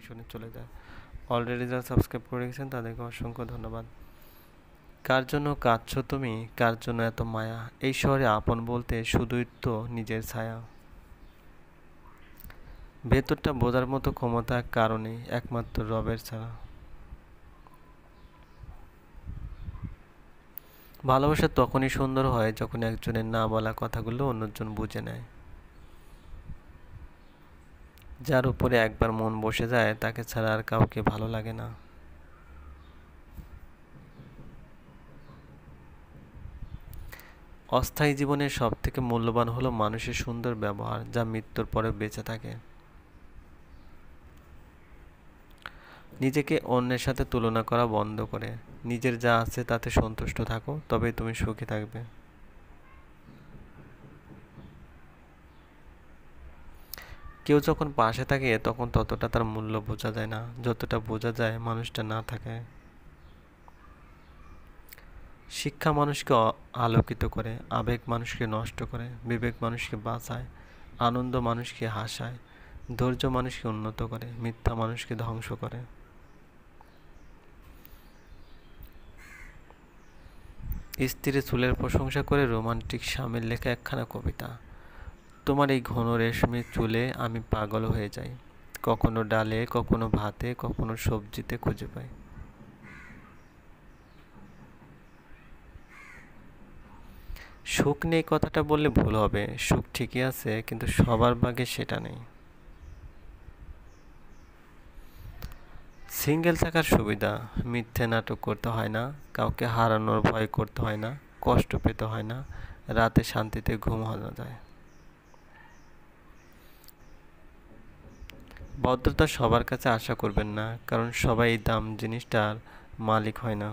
ডিরেকশনে চলে যায়। অলরেডি যারা সাবস্ক্রাইব করে রেখেছেন তাদেরকে অসংখ্য ধন্যবাদ। কার জন্য কাঁদছো তুমি, কার জন্য এত মায়া, এই শহরে আপন বলতে শুধুই তো নিজের ছায়া। ভেতরটা বোঝার মতো ক্ষমতা কারণে একমাত্র রবের ছাড়া। ভালোবাসা তখনই সুন্দর হয় যখন একজনের না বলা কথাগুলো অন্যজন বুঝে নেয়। যার উপরে একবার মন বসে যায় তাকে ছাড়া আর কাউকে ভালো লাগে না। অস্থায়ী জীবনের সব থেকে মূল্যবান হলো মানুষের সুন্দর ব্যবহার, যা মৃত্যুর পরে বেঁচে থাকে। নিজেকে অন্যের সাথে তুলনা করা বন্ধ করে নিজের যা আছে তাতে সন্তুষ্ট থাকো, তবেই তুমি সুখী থাকবে। কেউ যখন পাশে থাকে তখন ততটা তার মূল্য বোঝা যায় না যতটা বোঝা যায় মানুষটা না থাকে। শিক্ষা মানুষকে আলোকিত করে, আবেগ মানুষকে নষ্ট করে, বিবেক মানুষকে বাঁচায়, আনন্দ মানুষকে হাসায়, ধৈর্য মানুষকে উন্নত করে, মিথ্যা মানুষকে ধ্বংস করে। স্ত্রীর চুলের প্রশংসা করে রোমান্টিক স্বামীর লেখা একখানা কবিতা। তোমার এই ঘন রেশমি চুলে আমি পাগল হয়ে যাই, কখনো ডালে, কখনো ভাতে, কখনো সবজিতে খুঁজে পাই। সুখ নেই কথাটা বললে ভুল হবে, সুখ ঠিকই আছে, কিন্তু সবার ভাগে সেটা নেই। সিঙ্গেল থাকার সুবিধা, মিথ্যে নাটক করতে হয় না, কাউকে হারানোর ভয় করতে হয় না, কষ্ট পেতে হয় না, রাতে শান্তিতে ঘুমানো যায়। ভদ্রতা সবার কাছে আশা করবেন না, কারণ সবাই এই দাম জিনিসটার মালিক হয় না।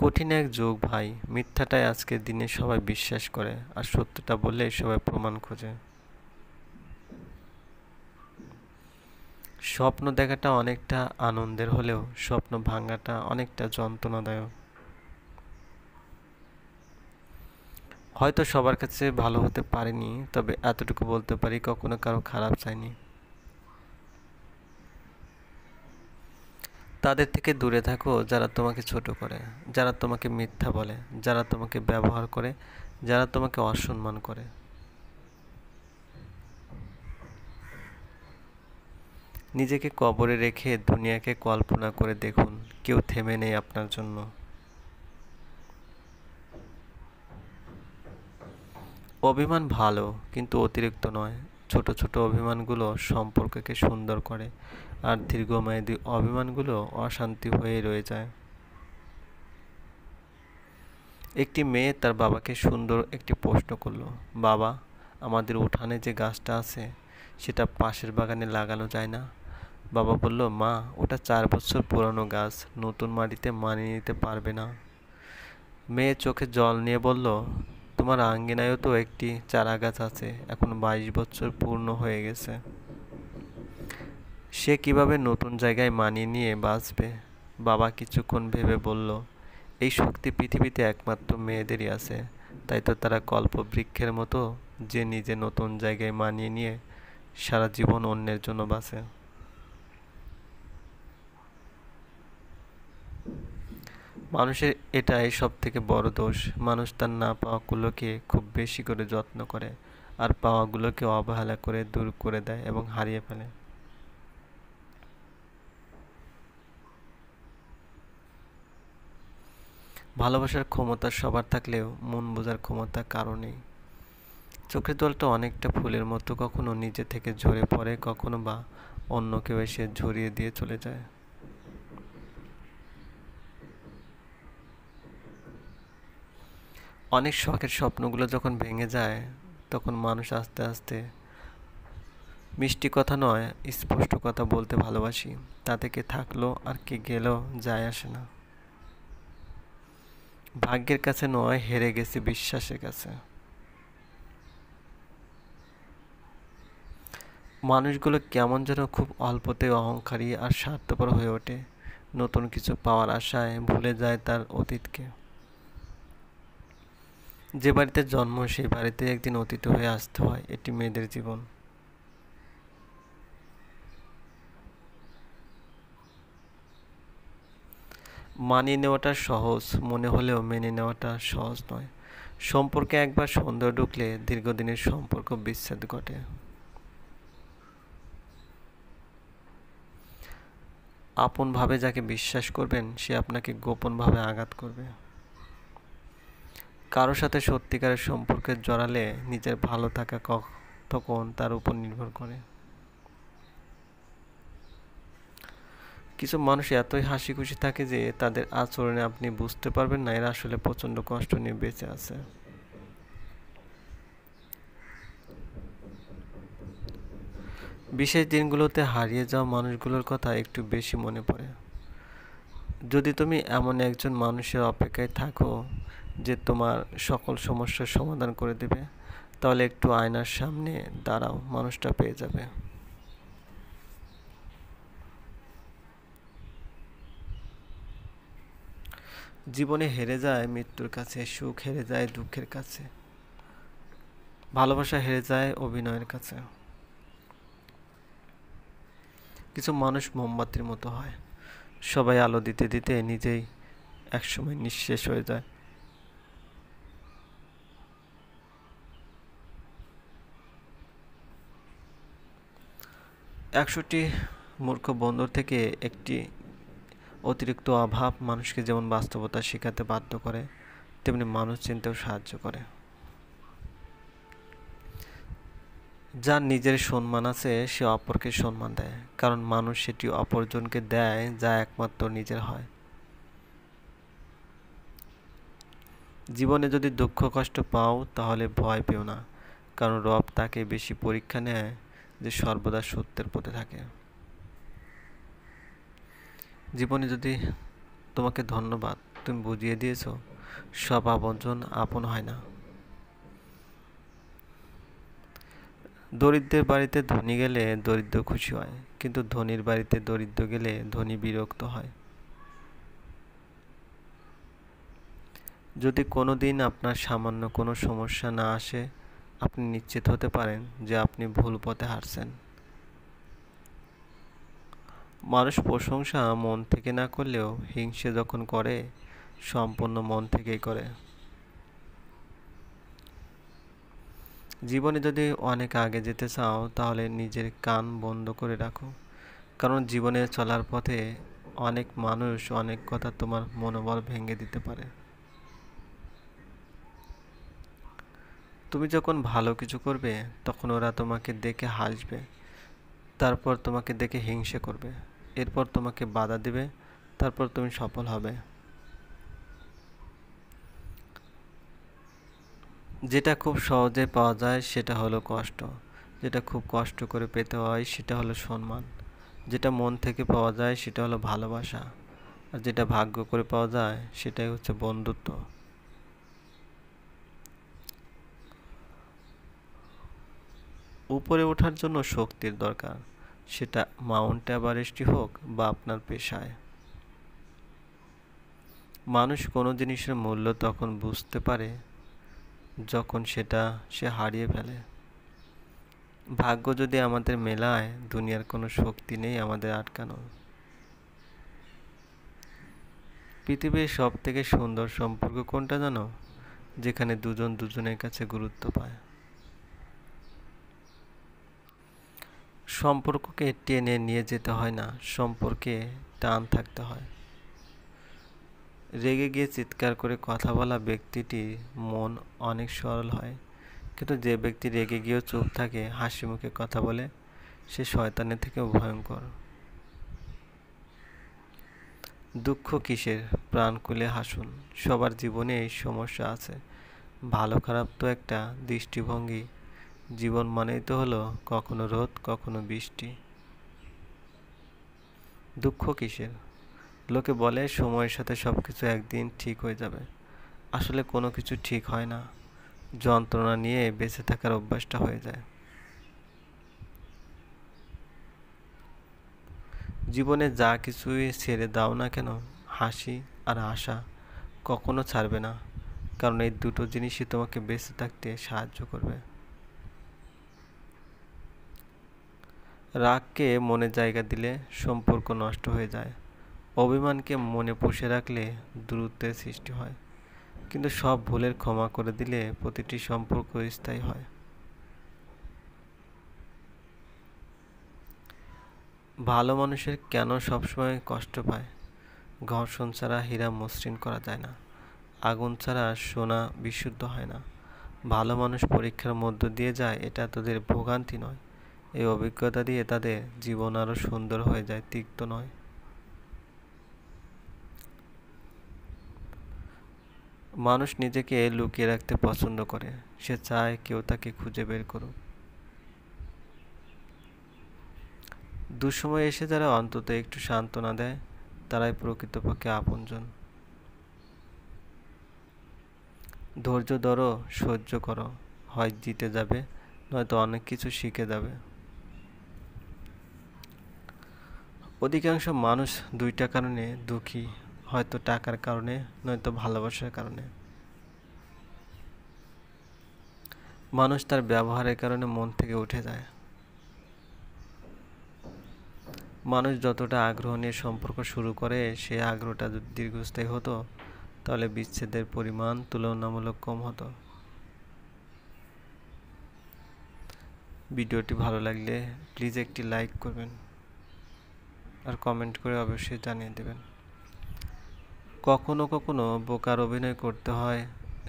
কঠিন এক যুগ ভাই, মিথ্যাটাই আজকের দিনে সবাই বিশ্বাস করে, আর সত্যটা বললে সবাই প্রমাণ খোঁজে। স্বপ্ন দেখাটা অনেকটা আনন্দের হলেও স্বপ্ন ভাঙাটা অনেকটা যন্ত্রণাদায়ক। হয়তো সবার কাছে ভালো হতে পারিনি, তবে এতটুকু বলতে পারি কখনো কারো খারাপ চাইনি। তাদের থেকে দূরে থাকো যারা তোমাকে ছোট করে, যারা তোমাকে মিথ্যা বলে, যারা তোমাকে ব্যবহার করে, যারা তোমাকে অসম্মান করে। নিজেকে কবরে রেখে দুনিয়াকে কল্পনা করে দেখুন, কেউ থেমে নেই আপনার জন্য। অভিমান ভালো, কিন্তু অতিরিক্ত নয়। ছোট ছোট অভিমানগুলো সম্পর্ককে সুন্দর করে, আর দীর্ঘমেয়াদী অভিমানগুলো অশান্তি হয়ে রয়ে যায়। একটি মেয়ে তার বাবাকে সুন্দর একটি প্রশ্ন করলো, বাবা, আমাদের উঠানে যে গাছটা আছে সেটা পাশের বাগানে লাগানো যায় না? বাবা বলল, মা, ওটা 4 বছর পুরানো গাছ, নতুন মাটিতে মানিয়ে নিতে পারবে না। মেয়ে চোখে জল নিয়ে বলল, তোমার আঙ্গিনায়ও তো একটি চারা গাছ আছে, এখন 22 বছর পূর্ণ হয়ে গেছে। সে কিভাবে নতুন জায়গায় মানিয়ে নিয়ে বাঁচবে? বাবা কিছুক্ষণ ভেবে বলল, এই শক্তি পৃথিবীতে একমাত্র মেয়েদেরই আছে, তাই তো তারা কল্পবৃক্ষের মতো, যে নিজে নতুন জায়গায় মানিয়ে নিয়ে সারা জীবন অন্যের জন্য বাঁচে। মানুষের এটাই সব থেকে বড় দোষ, মানুষ তার না পাওয়াগুলোকে খুব বেশি করে যত্ন করে, আর পাওয়াগুলোকে অবহেলা করে দূর করে দেয় এবং হারিয়ে ফেলে। ভালোবাসার ক্ষমতা সবার থাকলেও মন বোঝার ক্ষমতা কারো নেই। চোখের জলটা অনেকটা ফুলের মতো, কখনো নিজে থেকে ঝরে পড়ে, কখনো বা অন্য কেউ এসে ঝরিয়ে দিয়ে চলে যায়। অনেক শখের স্বপ্নগুলো যখন ভেঙে যায় তখন মানুষ আস্তে আস্তে, মিষ্টি কথা নয় স্পষ্ট কথা বলতে ভালোবাসি, তাতে কে থাকলো আর কে গেল যায় আসে না। ভাগ্যের কাছে নয়, হেরে গেছি বিশ্বাসের কাছে। মানুষগুলো কেমন যেন খুব অল্পতে অহংকারী আর স্বার্থপর হয়ে ওঠে, নতুন কিছু পাওয়ার আশায় ভুলে যায় তার অতীতকে। যে বাড়িতে জন্ম সেই বাড়িতে একদিন অতীত হয়ে আসতে হয়, এটি মেয়েদের জীবন। মানিয়ে নেওয়াটা সহজ মনে হলেও মেনে নেওয়াটা সহজ নয়। সম্পর্কে একবার সন্দেহ ঢুকলে দীর্ঘদিনের সম্পর্ক বিচ্ছেদ ঘটে। আপনভাবে যাকে বিশ্বাস করবেন সে আপনাকে গোপনভাবে আঘাত করবে। কারোর সাথে সত্যিকারের সম্পর্কে জড়ালে নিজের ভালো থাকা তখন তার উপর নির্ভর করে। কিছু মানুষ এতই হাসি খুশি থাকে যে তাদের আচরণে আপনি বুঝতে পারবেন না এরা আসলে প্রচণ্ড কষ্ট নিয়ে বেঁচে আছে। বিশেষ দিনগুলোতে হারিয়ে যাওয়া মানুষগুলোর কথা একটু বেশি মনে পড়ে। যদি তুমি এমন একজন মানুষের অপেক্ষায় থাকো যে তোমার সকল সমস্যার সমাধান করে দেবে, তাহলে একটু আয়নার সামনে দাঁড়াও, মানুষটা পেয়ে যাবে। জীবনে হেরে যায় মৃত্যুর কাছে, সুখ হেরে যায় দুঃখের কাছে, ভালোবাসা হেরে যায় অভিনয়ের কাছে। কিছু মানুষ মোমবাতির মতো হয়, সবাই আলো দিতে দিতে নিজেই একসময় নিঃশেষ হয়ে যায়। ১০০টি মূর্খ বন্ধুর থেকে একটি অতিরিক্ত অভাব মানুষকে যেমন বাস্তবতা শেখাতে বাধ্য করে, তেমনি মানুষ চিনতেও সাহায্য করে। যার নিজের সম্মান আছে সে অপরকে সম্মান দেয়, কারণ মানুষ সেটি অপরজনকে দেয় যা একমাত্র নিজের হয়। জীবনে যদি দুঃখ কষ্ট পাও তাহলে ভয় পেও না, কারণ রব তাকে বেশি পরীক্ষা নেয় যে সর্বদা সত্যের পথে থাকে। জীবনে যদি তোমাকে ধন্যবাদ, তুমি বুঝিয়ে দিয়েছো সব আপনজন আপন হয় না। দরিদ্রের বাড়িতে ধনী গেলে দরিদ্র খুশি হয়, কিন্তু ধনীর বাড়িতে দরিদ্র গেলে ধনী বিরক্ত হয়। যদি কোনো দিন আপনার সামান্য কোনো সমস্যা না আসে, আপনি নিশ্চিত হতে পারেন যে আপনি ভুল পথে হাঁটছেন। মানুষ প্রশংসা মন থেকে না করলেও হিংসে যখন করে সম্পূর্ণ মন থেকেই করে। জীবনে যদি অনেক আগে যেতে চাও তাহলে নিজের কান বন্ধ করে রাখো, কারণ জীবনে চলার পথে অনেক মানুষ অনেক কথা তোমার মনোবল ভেঙে দিতে পারে। তুমি যখন ভালো কিছু করবে তখন ওরা তোমাকে দেখে হাসবে, তারপর তোমাকে দেখে হিংসে করবে, এরপর তোমাকে বাধা দিবে, তারপর তুমি সফল হবে। যেটা খুব সহজে পাওয়া যায় সেটা হলো কষ্ট, যেটা খুব কষ্ট করে পেতে হয় সেটা হলো সম্মান, যেটা মন থেকে পাওয়া যায় সেটা হলো ভালোবাসা, আর যেটা ভাগ্য করে পাওয়া যায় সেটাই হচ্ছে বন্ধুত্ব। উপরে ওঠার জন্য শক্তির দরকার, সেটা মাউন্ট এভারেস্টই হোক বা আপনার পেশায়। মানুষ কোনো জিনিসের মূল্য তখন বুঝতে পারে যখন সেটা সে হারিয়ে ফেলে। ভাগ্য যদি আমাদের মেলায়, দুনিয়ার কোনো শক্তি নেই আমাদের আটকানো। পৃথিবীর সব থেকে সুন্দর সম্পর্ক কোনটা জানো? যেখানে দুজন দুজনের কাছে গুরুত্ব পায়। সম্পর্ককে টেনে নিয়ে যেতে হয় না, সম্পর্কে টান থাকতে হয়। রেগে গিয়ে চিৎকার করে কথা বলা ব্যক্তিটির মন অনেক সরল হয়, কিন্তু যে ব্যক্তি রেগে গিয়েও চুপ থাকে, হাসি মুখে কথা বলে, সে শয়তানের থেকেও ভয়ঙ্কর। দুঃখ কিসের, প্রাণ খুলে হাসুন। সবার জীবনে এই সমস্যা আছে, ভালো খারাপ তো একটা দৃষ্টিভঙ্গি। জীবন মানেই তো হলো কখনো রোদ কখনো বৃষ্টি। দুঃখ কিসের? লোকে বলে সময়ের সাথে সব কিছু একদিন ঠিক হয়ে যাবে, আসলে কোনো কিছু ঠিক হয় না, যন্ত্রণা নিয়ে বেঁচে থাকার অভ্যাসটা হয়ে যায়। জীবনে যা কিছুই ছেড়ে দাও না কেন, হাসি আর আশা কখনো ছাড়বে না, কারণ এই দুটো জিনিসই তোমাকে বেঁচে থাকতে সাহায্য করবে। রাগকে মনে জায়গা দিলে সম্পর্ক নষ্ট হয়ে যায়, অভিমানকে মনে পুষে রাখলে দূরত্বের সৃষ্টি হয়, কিন্তু সব ভুলের ক্ষমা করে দিলে প্রতিটি সম্পর্ক স্থায়ী হয়। ভালো মানুষের কেন সবসময় কষ্ট পায়? ঘর্ষণ ছাড়া হীরা মসৃণ করা যায় না, আগুন ছাড়া সোনা বিশুদ্ধ হয় না। ভালো মানুষ পরীক্ষার মধ্য দিয়ে যায়, এটা তাদের ভোগান্তি নয়। এই অভিজ্ঞতা দিয়ে তাদের জীবন আরো সুন্দর হয়ে যায়, তিক্ত নয়। মানুষ নিজেকে লুকিয়ে রাখতে পছন্দ করে, সে চায় কেউ তাকে খুঁজে বের করুক। দুঃসময় এসে যারা অন্তত একটু সান্ত্বনা দেয়, তারাই প্রকৃতপক্ষে আপনজন। ধৈর্য ধরো, সহ্য করো, হয় জিতে যাবে, নয়তো অনেক কিছু শিখে যাবে। অধিকাংশ মানুষ দুইটা কারণে দুঃখী, হয়তো টাকার কারণে, নয়তো ভালোবাসার কারণে। মানুষ তার ব্যবহারের কারণে মন থেকে উঠে যায়। মানুষ যতটা আগ্রহ নিয়ে সম্পর্ক শুরু করে, সে আগ্রহটা যদি দীর্ঘস্থায়ী হতো, তাহলে বিচ্ছেদের পরিমাণ তুলনামূলক কম হতো। ভিডিওটি ভালো লাগলে প্লিজ একটি লাইক করবেন আর কমেন্ট করে অবশ্যই জানিয়ে দেবেন। কখনো কখনো বোকার অভিনয় করতে হয়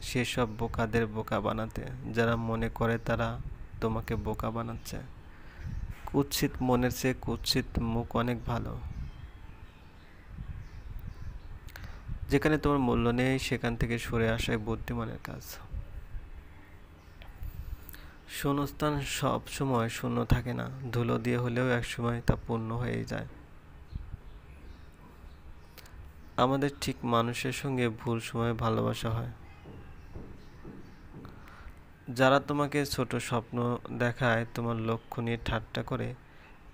সেসব বোকাদের বোকা বানাতে, যারা মনে করে তারা তোমাকে বোকা বানাচ্ছে। কুৎসিত মনের চেয়ে কুৎসিত মুখ অনেক ভালো। যেখানে তোমার মূল্য নেই, সেখান থেকে সরে আসাই বুদ্ধিমানের কাজ। শূন্যস্থান সব সময় শূন্য থাকে না, ধুলো দিয়ে হলেও একসময় তা পূর্ণ হয়ে যায়। আমাদের ঠিক মানুষের সঙ্গে ভুল সময়ে ভালোবাসা হয়। যারা তোমাকে ছোট স্বপ্ন দেখায়, তোমার লক্ষ্য নিয়ে ঠাট্টা করে,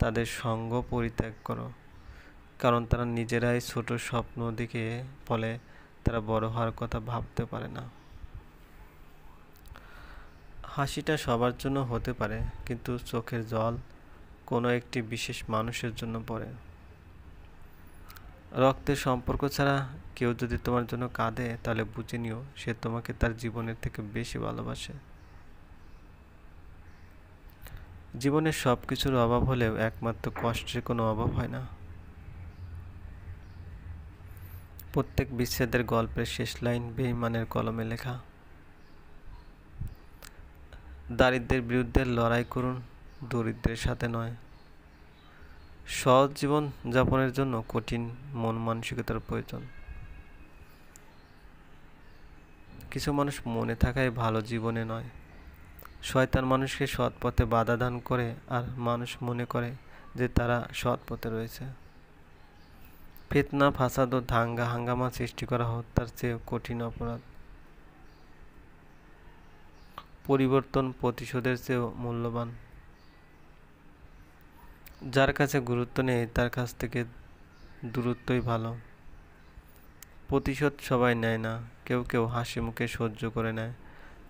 তাদের সঙ্গ পরিত্যাগ করো, কারণ তারা নিজেরাই ছোট স্বপ্ন দেখে ফলে তারা বড় হওয়ার কথা ভাবতে পারে না। হাসিটা সবার জন্য হতে পারে, কিন্তু চোখের জল কোনো একটি বিশেষ মানুষের জন্য পড়ে। রক্তের সম্পর্ক ছাড়া কেউ যদি তোমার জন্য কাঁদে, তাহলে বুঝে নিও সে তোমাকে তার জীবনের থেকে বেশি ভালোবাসে। জীবনের সব কিছুর অভাব হলেও একমাত্র কষ্টের কোনো অভাব হয় না। প্রত্যেক বিচ্ছেদের গল্পের শেষ লাইন বেঈমানের কলমে লেখা। দারিদ্র্যের বিরুদ্ধে লড়াই করুন, দরিদ্রের সাথে নয়। সহজ জীবন যাপনের জন্য কঠিন মন মানসিকতার প্রয়োজন। কিছু মানুষ মনে থাকায় ভালো জীবনে নয়। শয়তান মানুষকে সৎ পথে বাধা দান করে, আর মানুষ মনে করে যে তারা সৎ পথে রয়েছে। ফিতনা, ফাসাদ ও দাঙ্গা হাঙ্গামা সৃষ্টি করা হত্যার চেয়ে কঠিন অপরাধ। পরিবর্তন প্রতিশোধের চেয়েও মূল্যবান। যার কাছে গুরুত্ব নেই, তার কাছ থেকে দূরত্বই ভালো। প্রতিশোধ সবাই নেয় না, কেউ কেউ হাসি মুখে সহ্য করে নেয়,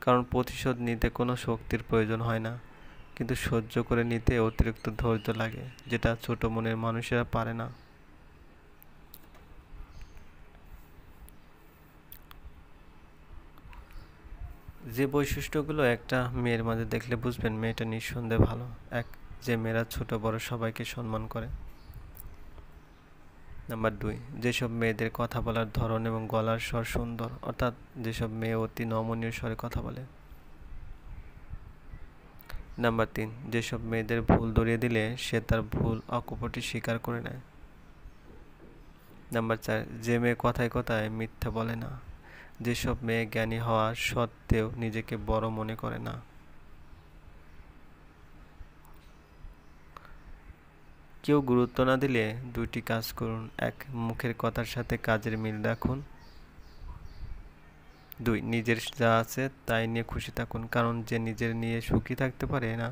কারণ প্রতিশোধ নিতে কোনো শক্তির প্রয়োজন হয় না, কিন্তু সহ্য করে নিতে অতিরিক্ত ধৈর্য লাগে, যেটা ছোট মনের মানুষেরা পারে না। যে বৈশিষ্ট্যগুলো একটা মেয়ের মাঝে দেখলে বুঝবেন মেয়েটা নিঃসন্দেহে ভালো। এক, যে মেয়েরা ছোট বড় সবাইকে সম্মান করে। নাম্বার 2, যেসব মেয়েদের কথা বলার ধরন এবং গলার স্বর সুন্দর, অর্থাৎ যেসব মেয়ে অতি নমনীয় স্বরে কথা বলে। নাম্বার 3, যেসব মেয়েদের ভুল ধরিয়ে দিলে সে তার ভুল অকপটে স্বীকার করে নেয়। নাম্বার 4, যে মেয়ে কথায় কথায় মিথ্যা বলে না, যেসব মেয়ে জ্ঞানী হওয়া সত্ত্বেও নিজেকে বড় মনে করে না। কেউ গুরুত্ব না দিলে 2টি কাজ করুন। 1, মুখের কথার সাথে কাজের মিল রাখুন। 2, নিজের যা আছে তাই নিয়ে খুশি থাকুন, কারণ যে নিজের নিয়ে সুখী থাকতে পারে না